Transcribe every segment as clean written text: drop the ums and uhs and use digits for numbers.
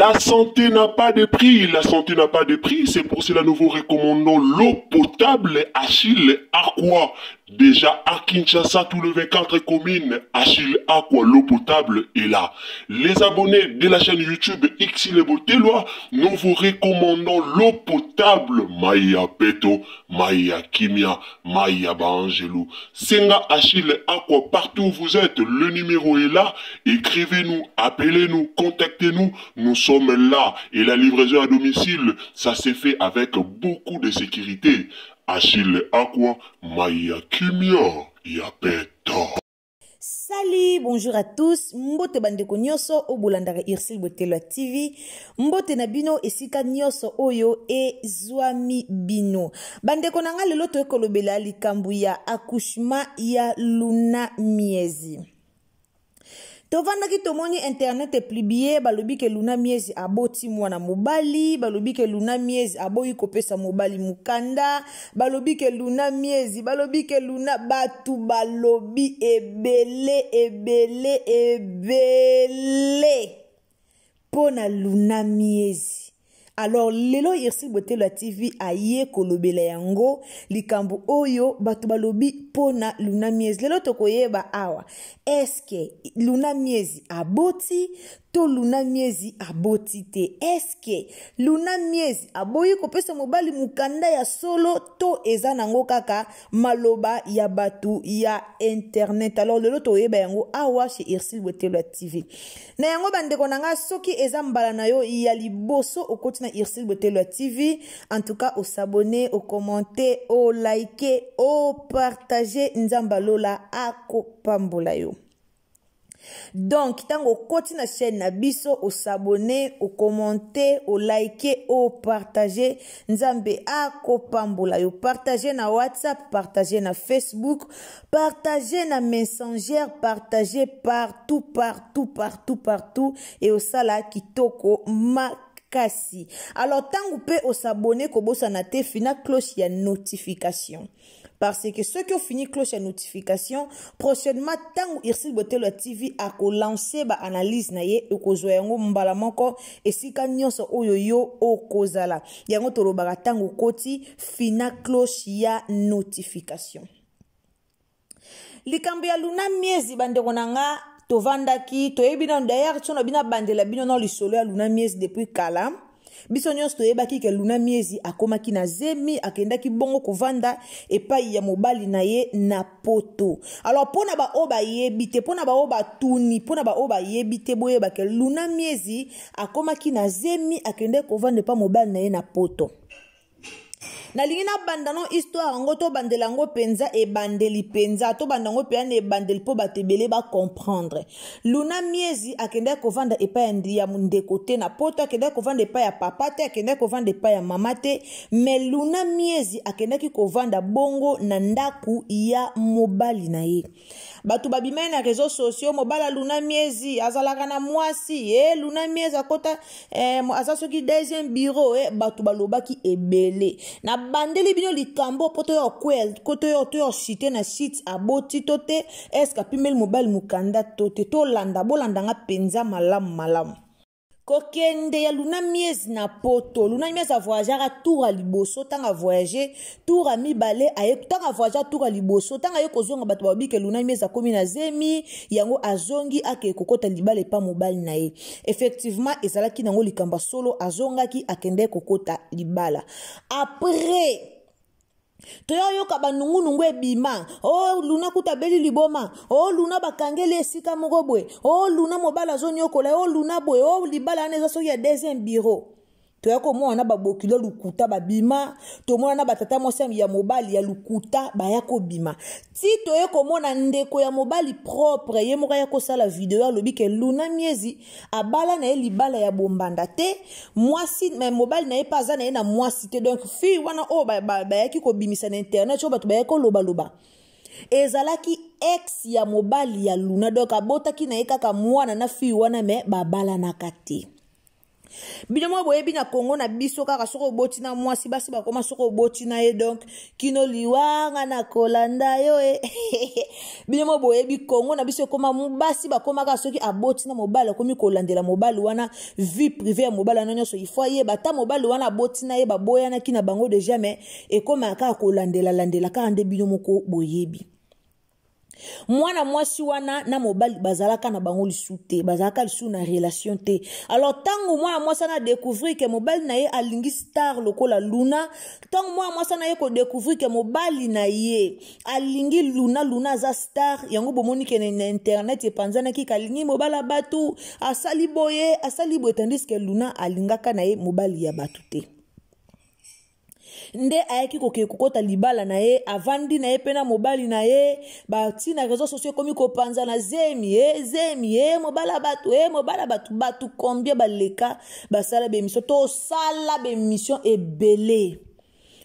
La santé n'a pas de prix, la santé n'a pas de prix, c'est pour cela nous vous recommandons l'eau potable Achille Aqua. Déjà à Kinshasa, tous les 24 communes, Achille Aqua, l'eau potable est là. Les abonnés de la chaîne YouTube Xile Botelwa, nous vous recommandons l'eau potable Maya Peto, Maya Kimia, Maya Bangelou. Senga Achille Aqua, partout où vous êtes, le numéro est là. Écrivez-nous, appelez-nous, contactez-nous. Nous sommes là. Et la livraison à domicile, ça s'est fait avec beaucoup de sécurité. Achille Aqua, Maya Kimia, Yapeto. Salut, bonjour à tous. Mbote bandeko nyoso obulandaka Irsil Botelwa TV. Mbote na bino esika nyoso oyo e zwami bino. Bandeko nanga lelo to ekolobela likambu ya accouchement ya Luna Miezi. Tovanda ki tomoni internet publié balobi ke Luna Miezi aboti mwana mobali, balobi ke Luna Miezi aboyi kopesa mobali mukanda, balobi ke Luna Miezi, balobi ke Luna batu balobi ebele pona Luna Miezi. Alors lelo Irsil Botelwa TV aye kolobela yango likambu oyo batu balobi pona Luna Miezi. Lelo tokoyeba awa eske Luna Miezi aboti to Luna Miezi aboti te. Eske Luna Miezi aboyi kopesa mobali mukanda ya solo to eza nango kaka maloba ya batu ya internet. Alors lelo toyeba yango awa chez Irsil Botelwa TV. Na yango bandeko nanga soki eza mbala na yo ya liboso okoti na Irsil Botelwa TV. En tout cas, au s'abonner, au commenter, au liker, au partager nzamba lola ako pambola yo. Donc, tango koti na chaîne na biso, au s'abonner, au commenter, au liker, au partager nzambe ako pambola yo. Partager na WhatsApp, partager na Facebook, partager na Messenger, partager partout. Et au sala kitoko makasi. Alors, tango pe au s'abonner, kobosa na te fina cloche ya notification. Parce que ceux qui ont fini cloche à notification, prochainement, tant Irsil Botelwa TV a lancé ba analyse na ye e ko zoyango mbala moko e sika nyonso oyo yo o kozala. Yango tolobaka tango koti fina cloche ya notification. Likambo ya Luna Miezi bandeko nanga tovandaki toyebina d'ailleurs tsono bina bandela bino no lisolo ya Luna Miezi depuis kala. Biso nyonso toyebaki ke Luna Miezi akomaki na zemi akendaki bongo kovanda epai ya mobali na ye na poto. Alors pona ba oba yebite, pona ba oba tuni, pona ba oba yebite boyeba ke Luna Miezi akomaki na zemi akendaki kovanda epai mobali na ye na poto. Na lingina bandano histoire ngo to bandelango penza e bandeli penza to bandango peane e bandeli po batebele ba comprendre. Luna Miezi akende kovanda epa ya ndeko te na poto akende kovanda epa ya papa te akende kovanda epa ya mama te mais Luna Miezi akende ki kovanda bongo na ndaku ya mobali na ye. Batu babimene na réseaux sociaux mobala Luna Miezi azalaka na mwasi Luna Miezi akota azasoki deuxième bureau batu balobaki ebele na bandeli bino likambo poto yo kwel koto yo to yo cité na site aboti tote eska pimel mobile mukanda tote to landa bolanda nga penza malam kokende ya Luna Miezi na poto. Luna Miezi a voyagé à tour à liboso tanga voyager tour à mibale aye tanga voyager tour à liboso tanga yo kozonga bato babi ke Luna Miezi akomi na zemi yango azongi ake kokota libale pa mobile na ye. Effectivement ezalaki nango likamba solo azongaki akende kokota libala. Après toyo yoka banungu ebima Luna kuta beli liboma Luna bakangeli esika moko bwe Luna mobala zoni yokola Luna bwe libala aneza soki ya deuxième bureau. Toyo ko mwana babokilo lukuta babima to mwana batata mosami ya mobali ya lukuta bayako bima ti toyo ko mona ndeko ya mobali propre ye moka ya kosala video alobi ke Luna Miezi abala na ye libala ya bombanda te mwasi mais mobali na ye paza na ye na mwasi te donc fi wana bayaki ko bimisa na internet so bato bayako loba ezalaki ex ya mobali ya Luna donc abotaki na ye kaka mwana na fi wana me babala na kate. bino mo boyebi na Congo na biso kaka soko boti na mwasi basi bakoma soko boti na ye donc kino liwanga na kolanda yo bino mo boyebi Congo na biso koma basi bakoma kaka soki aboti na mobali akomi kolandela mobali wana vie privée ya mobali wana nyonso il faut ye bata mobali wana aboti na ye baboyana ki na bango déjà mais ekoma kaka kolandela landela kaka nde bino moko boyebi. Mwana mwasi wana na mobali bazalaka na bango lisu te bazalaka lisu na relation te. Alors tango mwana mwasi na découvrir que mobali na ye alingi star lokola Luna, tango mwana mwasi na ye ko découvrir que mobali na ye alingi Luna za star yango bomoni ke na internet e panzana ki kalingi mobala batu asali boye tandis que Luna alingaka na ye mobali ya batu te. Nde ayaki kokota libala na ye avandi na ye pena mobali na ye bati na réseaux sociaux komi kopanza na zemi mobala batu combien baleka basala be mission to sala be mission ebele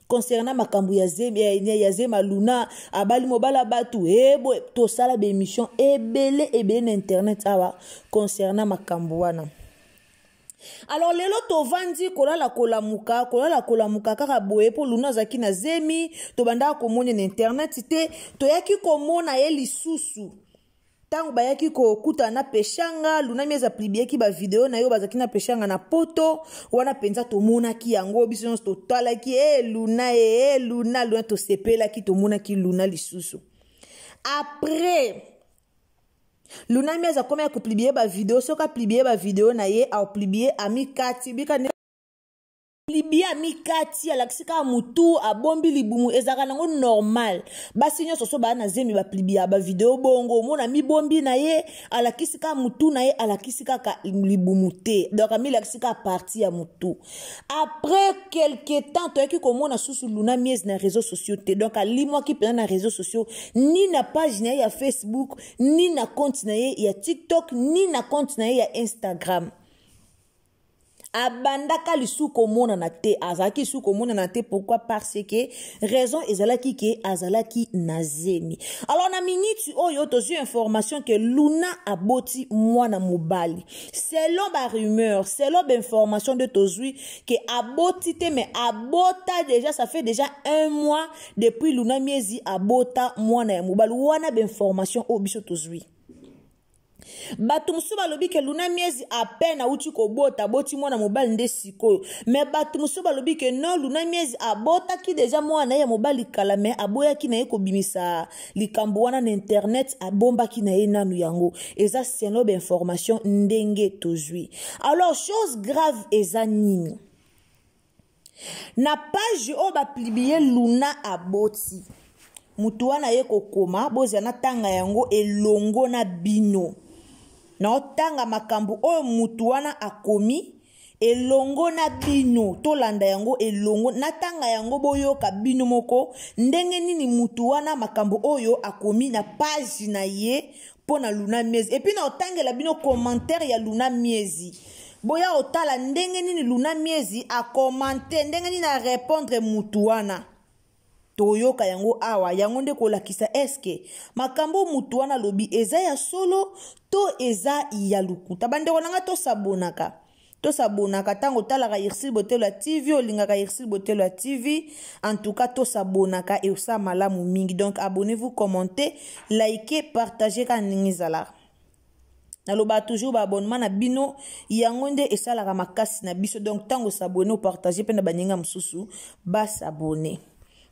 concernant makambu ya zemi Luna abali mobala batu boy to sala be mission ebele na internet awa concernant makambu wana. Alors lelo tovandi kolala kolamuka kaka boye po Luna zaki na zemi to banda komona na internet te to yaki komona ye lisusu tango bayaki ko kuta na peshanga Luna mieza plibieki ba video na yo bazaki na peshanga na poto wana penza to mona ki yango biso to tala ki Luna to sepela ki to mona ki Luna lisusu. Après Luna mieza koma ya kuplibier ba video soka plibier ba video na ye au plibier amikati bika ne plibier amikati alakisika mutu abombi libumu ezaka nango normal basi nyo soso ba na zemi ba plibier ba video bongo mona mi bombi na ye alakisika mutu na ye alakisika ka libumu te donc ami alakisika partie ya mutu. Après quelque temps to yaki komona susu Luna miez na réseaux sociaux te donc alimwa ki pena na réseaux sociaux ni na page na ye ya Facebook ni na compte na ye ya TikTok ni na compte na ye ya Instagram. Abandaka lisu komona na te azalaki lisu komona na te pourquoi parce que raison ezalaki ke azalaki na zemi. Alors na minute oyo tozu information que Luna aboti mwana mobali selon ba rumeur selon ba information de tozu que aboti te mais abota déjà ça fait déjà 1 mois depuis Luna miezi abota mwana ya mobali wana ba information o biso tozu. Batu musu balobi ke Luna miezi apena uti ko bota boti mwana mobali nde sikoyo mais batu musu balobi ke non Luna miezi abota ki déjà mwana ya mobali kala mais aboya ki na ye ko bimisa likambo wana na internet abomba ki na ye nanu yango eza seno be information ndenge tozui. Alors chose grave eza nini na page o ba publier Luna aboti mutu wana ye kokoma boza na tanga yango elongo na bino na tanga makambu oyo mutu wana akomi elongo na bino tolanda yango elongo na tanga yango boyoka bino moko ndenge nini mutu wana makambu oyo akomi na page na ye pona Luna miezi et puis na otangela bino commentaire ya Luna miezi boya otala ndenge nini Luna miezi a commenter ndenge nini a répondre mutu wana toyoka yango awa yango nde kolakisa eske makambo mutu wana lobi eza ya solo to eza ya lukuta. Bandeko nanga to sabonaka tango talaka Irsil Botelo ya TV olingaka Irsil Botelo ya TV en tout cas to sabonaka e osa malamu mingi donc abonnez-vous, commentez, likez, partagez ka ningizala. Naloba toujours ba abonnement na bino yango nde esalaka makasi na biso donc tango s'abonner ou partager pe na baninga mususu ba s'abonner.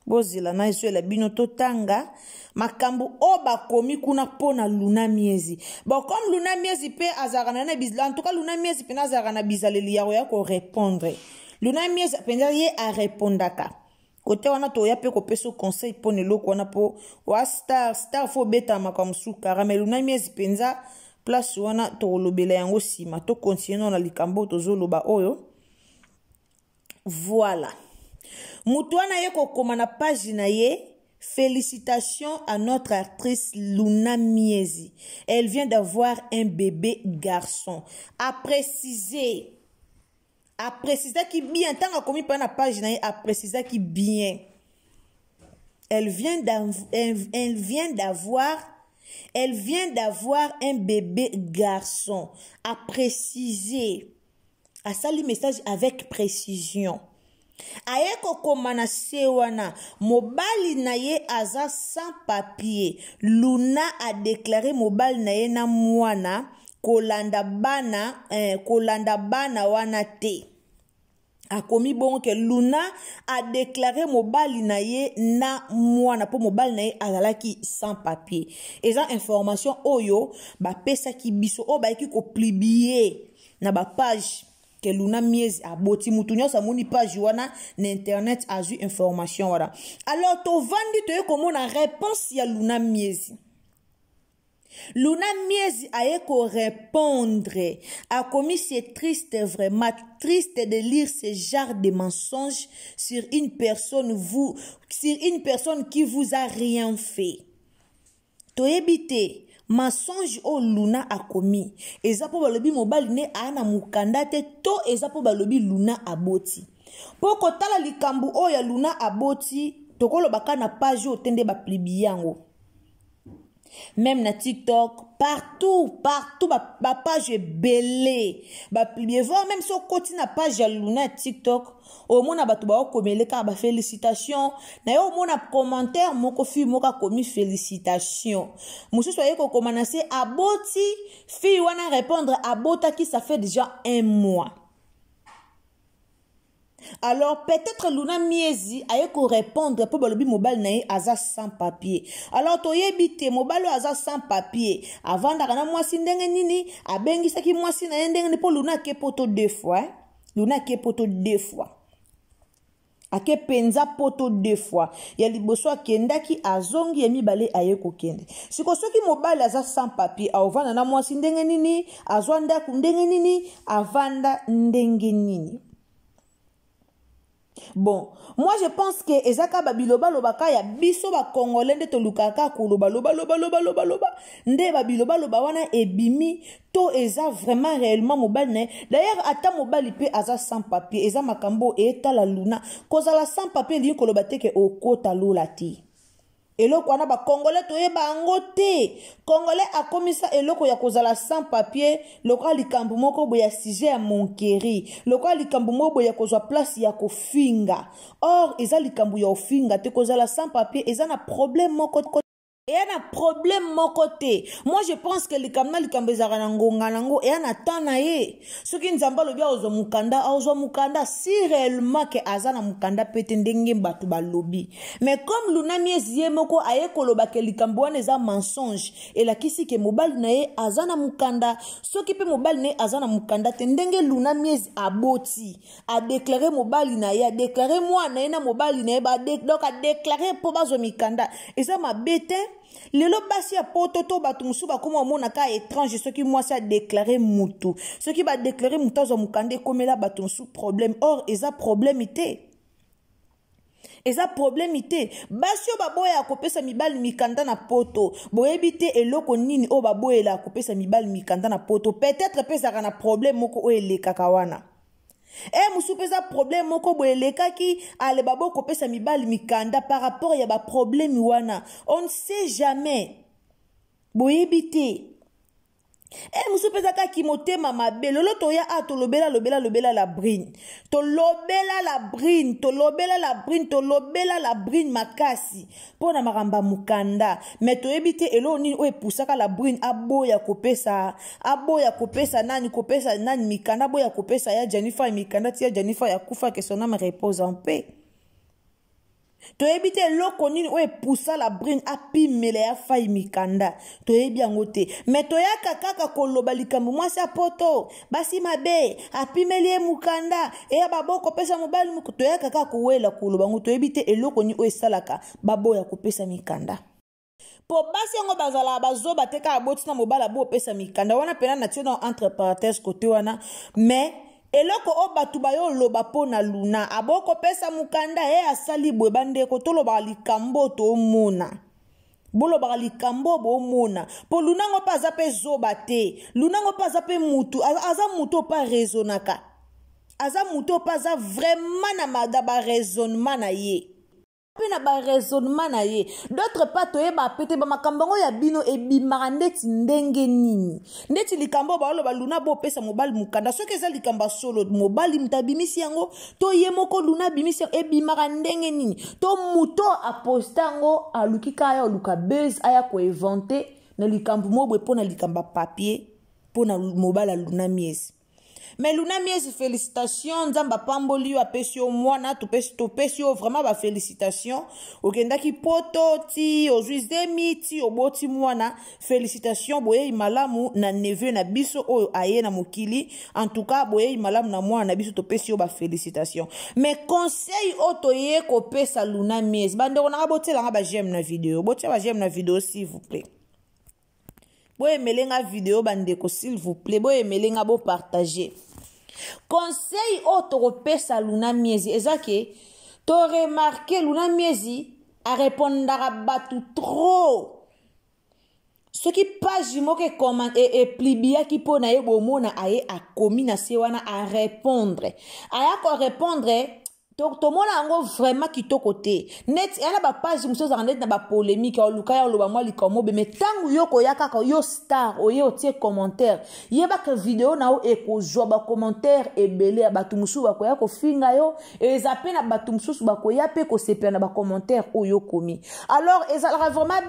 Bozila na iso la bino totanga makambu oba komi kuna pona Luna miezi. Bon comme Luna miezi pe azarana na bizla en tout cas Luna miezi pe azarana bizaleli ya ko répondre. Luna miezi penza ye a répondaka. Kote wana to ya pe ko peso conseil pone loko wana po wa star fo beta makamsu karame Luna miezi penza place wana to lobela yango sima to continuer na likambo to zoloba oyo. Voilà. Mutuana ye kokoma na page na ye. Félicitations à notre actrice Luna Miezi. Elle vient d'avoir un bébé garçon. A préciser qui bien tant a commis par la page na ye a préciser qui bien. Elle vient d'avoir un bébé garçon. A préciser asali message avec précision. Aye kokoma na se wana mobali na ye aza sans papier. Luna a déclaré mobali na ye na mwana kolanda bana wana te. Akomi bon que Luna a déclaré mobali na ye na mwana po mobali na ye azalaki sans papier. Eza information oyo ba pesa ki biso o ba ki ko publier na ba page que Luna Miezi aboti mutu nyonso amoni page wana na internet azu information wana. Alors to vandi to komona réponse ya Luna Miezi. Luna Miezi a ko répondre. A commis c'est triste, vraiment triste de lire ce genre de mensonges sur une personne qui vous a rien fait. To ebite mensonge o Luna a commis. Eza po balobi mobali ne ana mukanda te to eza po balobi Luna aboti. Poko tala likambu o ya Luna aboti tokolo baka na page o tende ba plibi yango. Même na TikTok, partout, ba page belé. Ba plibi voir même si on continue na page ya Luna TikTok, au mona batu ba okomele ka ba félicitations. Na yo mona commentaire moko fi moka komi félicitations. Musu soye ko komanase aboti, fi wana répondre abota qui ça fait déjà 1 mois. Alors peut-être Luna Miezi a ko répondre pour balobi mobile na aza sans papier. Alors to yebite mobile aza sans papier. Avant d'arana mwasi ndenge nini abengisa ki mwasi na ndenge po Luna ke poto 2 fois. Luna ke poto 2 fois. Ake penza poto 2 fois. Ya liboso akendaki azongi ya mibale aye kokende. Siko soki mobile aza sans papier avanda na mwasi ndenge nini azwanda ku ndenge nini avanda ndenge nini. Bon, moi je pense que ezaka babiloba lobaka ya biso ba congolais nde to lukaka ko loba nde babiloba loba wana ebimi to eza vraiment réellement mobile ne. D'ailleurs ata mobile pe aza sans papier eza makambo eta la Luna kozala sans papier li ko loba te ke okota lolati. Eloko wana ba congolais to yeba angote congolais akomisa eloko ya kozala sans papier lokwa likambu moko boya sujet ya monkeri lokwa likambu moko boya kozwa place ya kofinga or eza likambu ya ofinga te kozala sans papier eza na problème moko et un problème mon côté. Moi je pense que les kamna les kambezara ngonga nango et un atana ye. Ce qui nous embalo bien ozo mukanda si réellement que azana mukanda petendenge batu ba lobby. Mais comme Luna Miezi moko aye koloba ke likambo neza mensonge et la kisi ke mobile na ye azana mukanda ce qui peut mobile na azana mukanda tendenge Luna Miezi aboti a déclaré mobile na ye a déclaré moi na ina mobile na ye ba donc a déclaré po bazo mikanda et ça m'a bête. Lelo basi ya pototo batumusu bakoma mona ka étrange ce qui moi ça déclaré mutu ce qui va déclarer mutu zo mukande komela batumusu problème or eza problémité basio baboya akopesa mibali mikanda na poto boyebite eloko nini o baboyela akopesa mibali mikanda na poto peut-être pesa kana problème moko o elekaka wana. Musu pesa problème moko boeleka ki ale babo ko pesa mibali mikanda par rapport ya ba problème wana on ne sait jamais boyebite musu pesa ka ki motema mabe lolo to ya lobela la brine to lobela la brine makasi pona maramba mukanda mais to ebite elo nini o epusaka la brine aboya kopesa nani mikanda aboya kopesa ya Jennifer mikanda tia Jennifer ya kufa que son âme repose en paix. To ebite loko nini o epusa la brine apimele ya fai mikanda to ebi angote mais to ya kaka koloba likambo mwasi poto basi mabe apimele mukanda e baboko pesa mobali muko to ya kaka kowela koloba ngo to ebite eloko ni o esalaka baboya kopesa mikanda po basi yango bazala bazoba teka aboti na mobala bo pesa mikanda wana pena na tino entre parenthèses côté wana mais eloko o batu bayo loba po na Luna aboko pesa mukanda asali bwe bandeko to loba likambo to mona bolo ba likambo bo mona po Luna ngo paza pe zoba te Luna ngo paza pe mutu aza mutu pa raisonnaka aza mutu paza vraiment na madaba raisonnement na ye na ba raisonnement na ye. D'autre part to ye ba pete ba makambango ya bino e bimaka ndeti ndenge nini. Ndeti likambo ba oloba Luna bo pesa mobali mukanda soki eza likamba solo mobali mutabimisi yango to ye moko Luna bimisi e bimaka ndenge nini. To muto apostango alukika ya oluka buzz aya ko inventer na likambo mobwe pona likamba papier pona mobala Luna Miezi. Mais Luna Miezi, félicitations. Nzamba pamboli yo apesi yo mwana topesi yo vraiment ba félicitations. Okendaki poto ti ozuizemi ti oboti mwana. Félicitations boye imalamu na neveu na biso oyo aye na mokili. En tout cas boye imalamu na mwana na biso topesi yo ba félicitations. Mais conseil otoye ko pesa Luna Miezi. Bande on a botela nga ba j'aime na vidéo. Botia ba j'aime na vidéo s'il vous plaît. Boye melenga vidéo bandeko s'il vous plaît. Boye melenga bo partager. Conseil autre pesa Luna Miezi ezake to remarqué Luna Miezi a répondre à batu trop ce qui page moke comment et plibia qui pona ye bomona aye a commis na sewana a répondre aya ko répondre to mona ngo vraiment kitoko te net yana ba page muso za net na ba polémique o luka ya loba mwa likomo be metangu yoko yakaka yo star oye otie commentaire yeba ka vidéo na o ekozwa ba commentaire ebele ya batu musu ba ko ya ko finga yo ezape na batu musu ba ko ya pe ko sepia na ba commentaire oyo komi alors ezala vraiment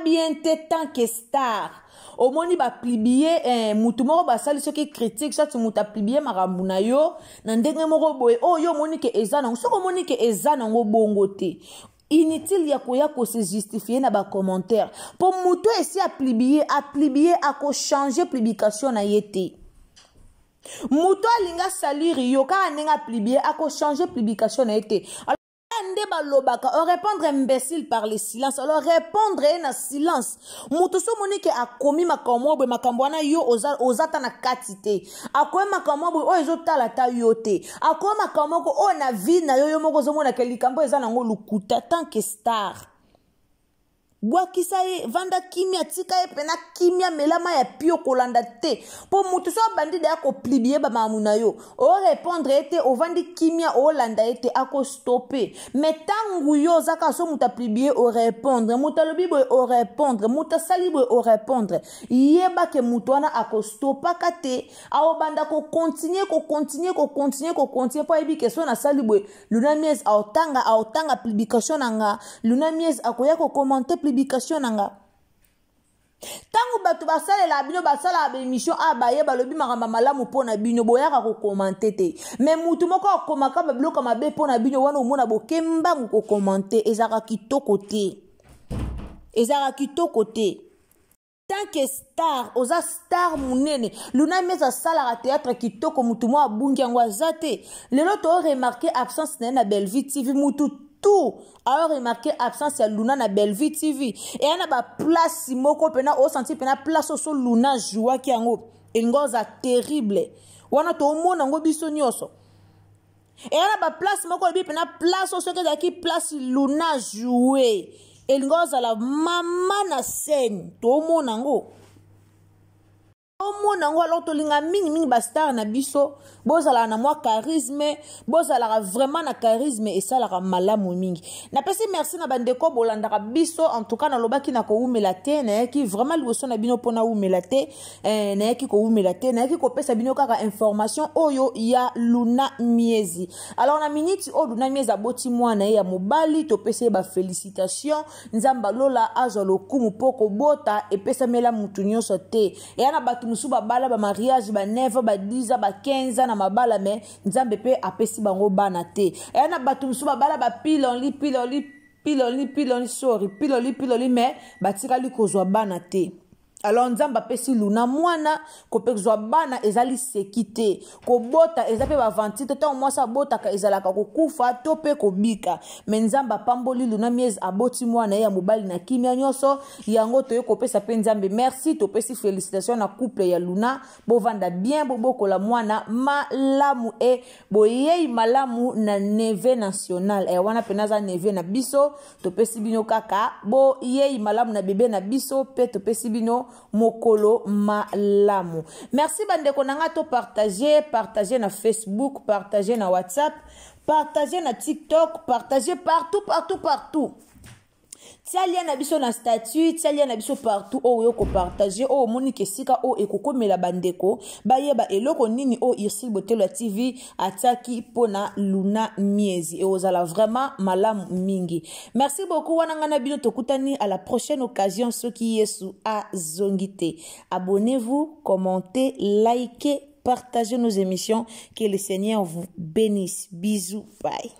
bien te tant que star au moni ba plibier mutu moko basali soki critique soit muta plibier makambu na yo na ndenge moko boye oh yo moni ke eza nango soko moni ke eza nango bongo te inutile ya koya ko se justifier na ba commentaire pour mutu esi a plibier a ko changer publication na yete mutu alinga saliri yo ka nenga plibier a ko changer publication na yete. On répondre imbécile par le silence. Alors répondre na silence. Mutuso monike a commis makambo makambwana yo ozata na katite. Akoe makambo o ezota la ta yote. Akoe makambo o na vie na yo moko zo mona ke likambo eza nango lukuta tant que star. Bwakisa ye vanda kimia tika ye pena kimia melama ya pio kolanda te po mutu so bandi da ko plibie ba mamuna yo o répondre ete o vandi kimia o landa ete ako stopper mais tangu yo zaka so muta plibie o répondre muta lobi bo o répondre muta salibo o répondre yeba ke mutu wana ako stoppa kate a o banda ko continuer po ebi ke so na salibo Luna Miezi a otanga publication nga Luna Miezi akoya ko commenter publication nanga tangu batu basalela bino basala ba émission abaye balobi makamba malamu pona bino boyaka ko commenter te mais mutu moko akomaka ba bloka mabe pona bino wana omona bokemba ko commenter ezaka kitoko te tant que star oza star munene Luna Miezi asala théâtre kitoko mutu mo abungi yango azate lelo to remarquer absence na Belle-Vie TV mutu tout alors remarqué absence ya Luna na Belle-Vie TV et ana ba place moko pena o senti pena place so Luna joua ki yango engoza terrible wana to mona ngo biso nyoso et ana ba place moko bi pena place so ke zaki place Luna jouer engoza la mama na scène to mona ngo nango alors to linga mingi ba star na biso bozala na moi charisme bozala vraiment na charisme et ça la malamu mingi na pesi merci na bandeko bolandaka biso en tout cas na lobaki na ko umela te na yaki vraiment liboso na bino pona umela te na yaki ko umela te na yaki ko pesa bino kaka information oyo ya Luna Miezi alors na minute o Luna Miezi aboti mwana ya mobali to pesa ba félicitations nzamba lola azolo kumu poko bota et pesa mela mutu nyonso te et ana batu musu bala ba mariage ba 9 ba 10 ba 15 na mabala me nzambe pe apesi bango bana te e na batu musu bala ba piloli me batikali kozwa bana te alors nzamba pesi Luna mwana ko pekzwa bana ezali sekite ko bota ezape ba vantite to mwasa bota ka ezalaka ko kufa to pe ko bika mais nzamba pamboli Luna Miezi aboti mwana ya mobali na kimia nyoso yango to ko pesa pe nzambe merci to pesi félicitations na couple ya Luna bo vanda bien boboko la mwana malamu e boyei malamu na neve national e wana penaza neve na biso to pesi bino kaka bo yei malamu na bebe na biso pe to pesi bino mokolo malamu. Merci bandeko nanga to partager na Facebook, partager na WhatsApp, partager na TikTok, partager partout. Tia lien na biso na statut, tia lien na biso partout o yo ko partager o moni kesika o ekokomela bandeko bayeba eloko nini o Irsil Botelo TV ataki pona Luna Miezi et ozala vraiment malamu mingi. Merci beaucoup wananga na bino tokutani à la prochaine occasion soki Yesu azongite. Abonnez-vous, commentez, likez, partagez nos émissions, que le Seigneur vous bénisse. Bisous, bye.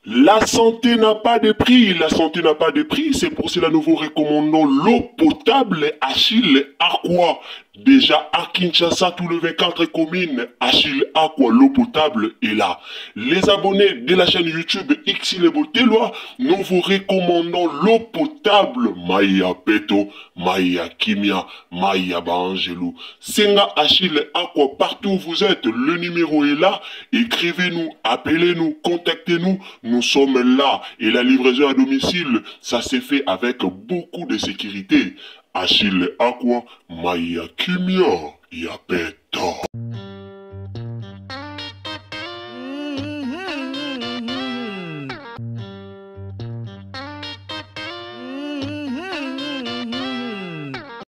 La santé n'a pas de prix, la santé n'a pas de prix, c'est pour cela nous vous recommandons l'eau potable Achille Aqua. Déjà à Kinshasa, tout le 24 communes, Achille Aqua, l'eau potable est là. Les abonnés de la chaîne YouTube Irsil Botelo, nous vous recommandons l'eau potable Maya Peto, Maya Kimia, Maya Bangelou. Senga Achille Aqua, partout où vous êtes, le numéro est là. Écrivez-nous, appelez-nous, contactez-nous. Nous sommes là et la livraison à domicile, ça s'est fait avec beaucoup de sécurité. Achille Aqua, Maya Kimia, Yapeto.